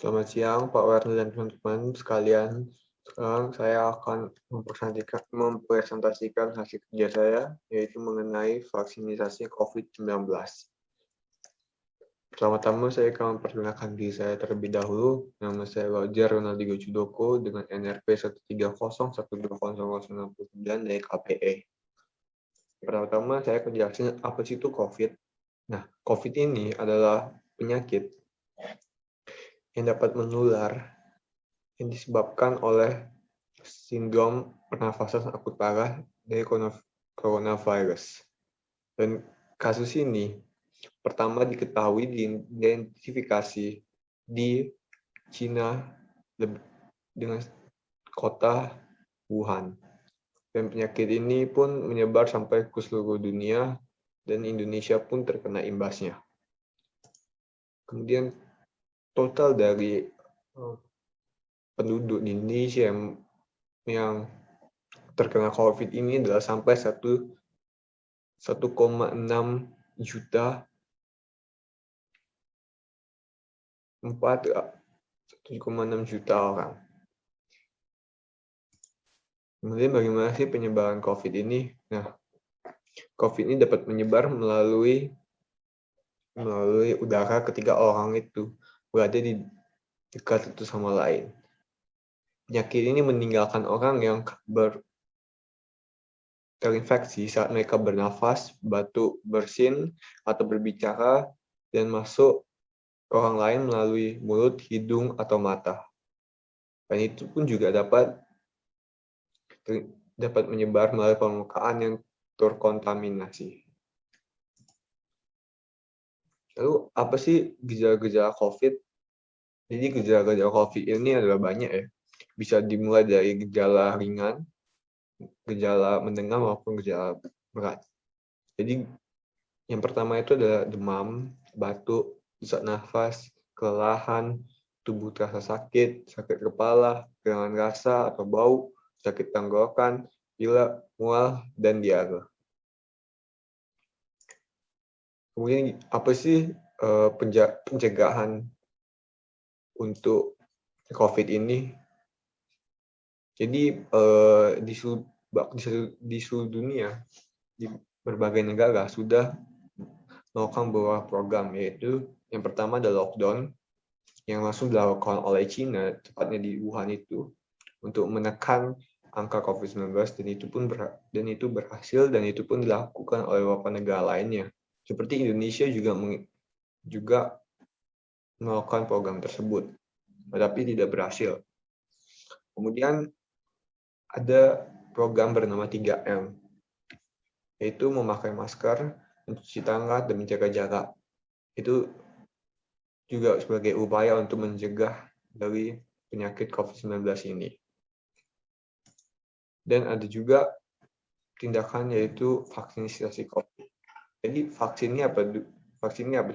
Selamat siang, Pak Warni dan teman-teman sekalian. Sekarang saya akan mempresentasikan hasil kerja saya, yaitu mengenai vaksinasi COVID-19. Pertama-tama saya akan memperkenalkan diri saya terlebih dahulu. Nama saya Roger Ronaldi Judoko dengan NRP 130120069 dari KPE. Pertama-tama saya akan jelasin apa sih itu COVID. Nah, COVID ini adalah penyakit yang dapat menular yang disebabkan oleh sindrom pernafasan akut parah dari coronavirus. Dan kasus ini pertama diketahui diidentifikasi di Cina dengan kota Wuhan. Dan penyakit ini pun menyebar sampai ke seluruh dunia dan Indonesia pun terkena imbasnya. Kemudian total dari penduduk di Indonesia yang terkena COVID ini adalah sampai 1,6 juta 1,6 juta orang. Kemudian bagaimana sih penyebaran COVID ini? Nah, COVID ini dapat menyebar melalui udara ketika orang itu berada di dekat satu sama lain. Penyakit ini meninggalkan orang yang terinfeksi saat mereka bernafas, batuk, bersin, atau berbicara, dan masuk ke orang lain melalui mulut, hidung, atau mata. Dan itu pun juga dapat menyebar melalui permukaan yang terkontaminasi. Lalu, apa sih gejala-gejala COVID? Jadi, gejala-gejala COVID ini adalah banyak ya. Bisa dimulai dari gejala ringan, gejala menengah, maupun gejala berat. Jadi, yang pertama itu adalah demam, batuk, sesak nafas, kelelahan, tubuh terasa sakit, sakit kepala, kehilangan rasa atau bau, sakit tenggorokan, pilek, mual, dan diare. Kemudian apa sih pencegahan untuk COVID ini? Jadi di seluruh dunia, di berbagai negara sudah melakukan beberapa program, yaitu yang pertama adalah lockdown yang langsung dilakukan oleh China, tepatnya di Wuhan itu, untuk menekan angka COVID-19, dan itu berhasil, dan itu pun dilakukan oleh beberapa negara lainnya. Seperti Indonesia juga melakukan program tersebut, tetapi tidak berhasil. Kemudian ada program bernama 3M, yaitu memakai masker, mencuci tangan, dan menjaga jarak. Itu juga sebagai upaya untuk mencegah dari penyakit COVID-19 ini. Dan ada juga tindakan yaitu vaksinasi COVID. Jadi vaksin ini apa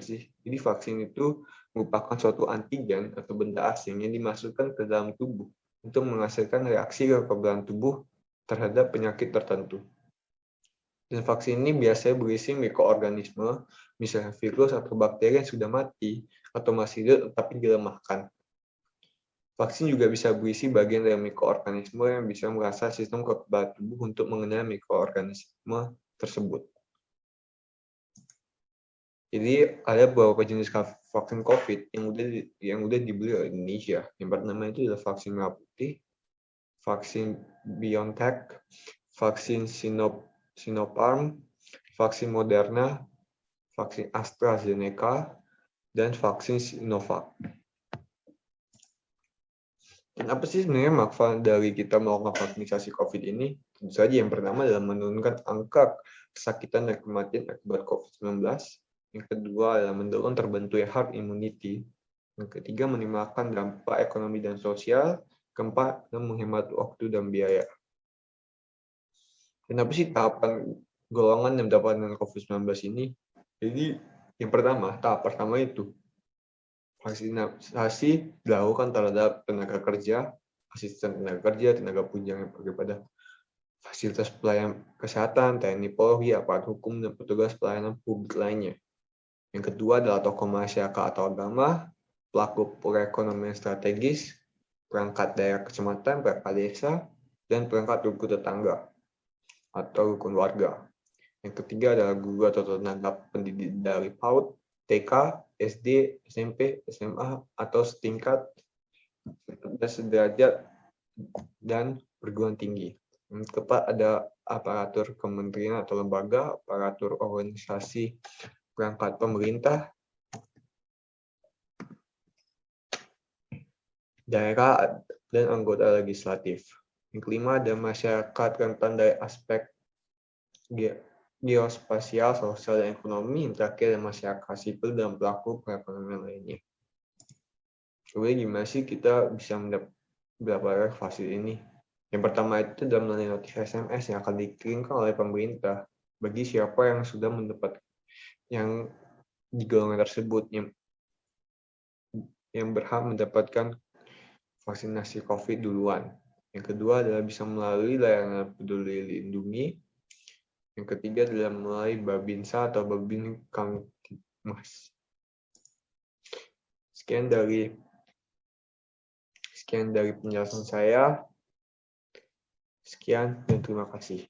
sih? Jadi vaksin itu merupakan suatu antigen atau benda asing yang dimasukkan ke dalam tubuh untuk menghasilkan reaksi kekebalan tubuh terhadap penyakit tertentu. Dan vaksin ini biasanya berisi mikroorganisme, misalnya virus atau bakteri yang sudah mati atau masih hidup tetapi dilemahkan. Vaksin juga bisa berisi bagian dari mikroorganisme yang bisa merasa sistem kekebalan tubuh untuk mengenal mikroorganisme tersebut. Jadi ada beberapa jenis vaksin COVID yang udah dibeli oleh Indonesia. Yang pertama itu adalah vaksin merah putih, vaksin BioNTech, vaksin Sinopharm, vaksin Moderna, vaksin AstraZeneca, dan vaksin Sinovac. Dan apa sih sebenarnya manfaat dari kita melakukan vaksinasi COVID ini? Tentu saja yang pertama adalah menurunkan angka kesakitan dan kematian akibat COVID-19. Yang kedua adalah mendorong terbentuknya herd immunity. Yang ketiga minimalkan dampak ekonomi dan sosial. Keempat, menghemat waktu dan biaya. Dan apa sih tahapan golongan yang mendapatkan COVID-19 ini? Jadi yang pertama, tahap pertama itu vaksinasi dilakukan terhadap tenaga kerja, asisten tenaga kerja, tenaga penunjang yang pergi pada fasilitas pelayanan kesehatan, TNI Polri, aparat hukum, dan petugas pelayanan publik lainnya. Yang kedua adalah tokoh masyarakat atau agama, pelaku perekonomian strategis, perangkat daerah kecamatan, perangkat desa, dan perangkat rukun tetangga atau rukun warga. Yang ketiga adalah guru atau tenaga pendidik dari PAUD, TK, SD, SMP, SMA, atau setingkat, sederajat, dan perguruan tinggi. Yang keempat ada aparatur kementerian atau lembaga, aparatur organisasi perangkat pemerintah, daerah, dan anggota legislatif. Yang kelima ada masyarakat rentan dari aspek geospasial, sosial, dan ekonomi. Yang terakhir ada masyarakat sipil dan pelaku perekonomian lainnya. Jadi gimana sih kita bisa mendapatkan fasil ini? Yang pertama itu adalah melalui notifikasi SMS yang akan dikirimkan oleh pemerintah bagi siapa yang sudah mendapat yang di golongan tersebut yang berhak mendapatkan vaksinasi COVID duluan. Yang kedua adalah bisa melalui layanan Peduli Lindungi. Yang ketiga adalah melalui Babinsa atau Babin Kamtibmas. Sekian dari penjelasan saya. Sekian dan terima kasih.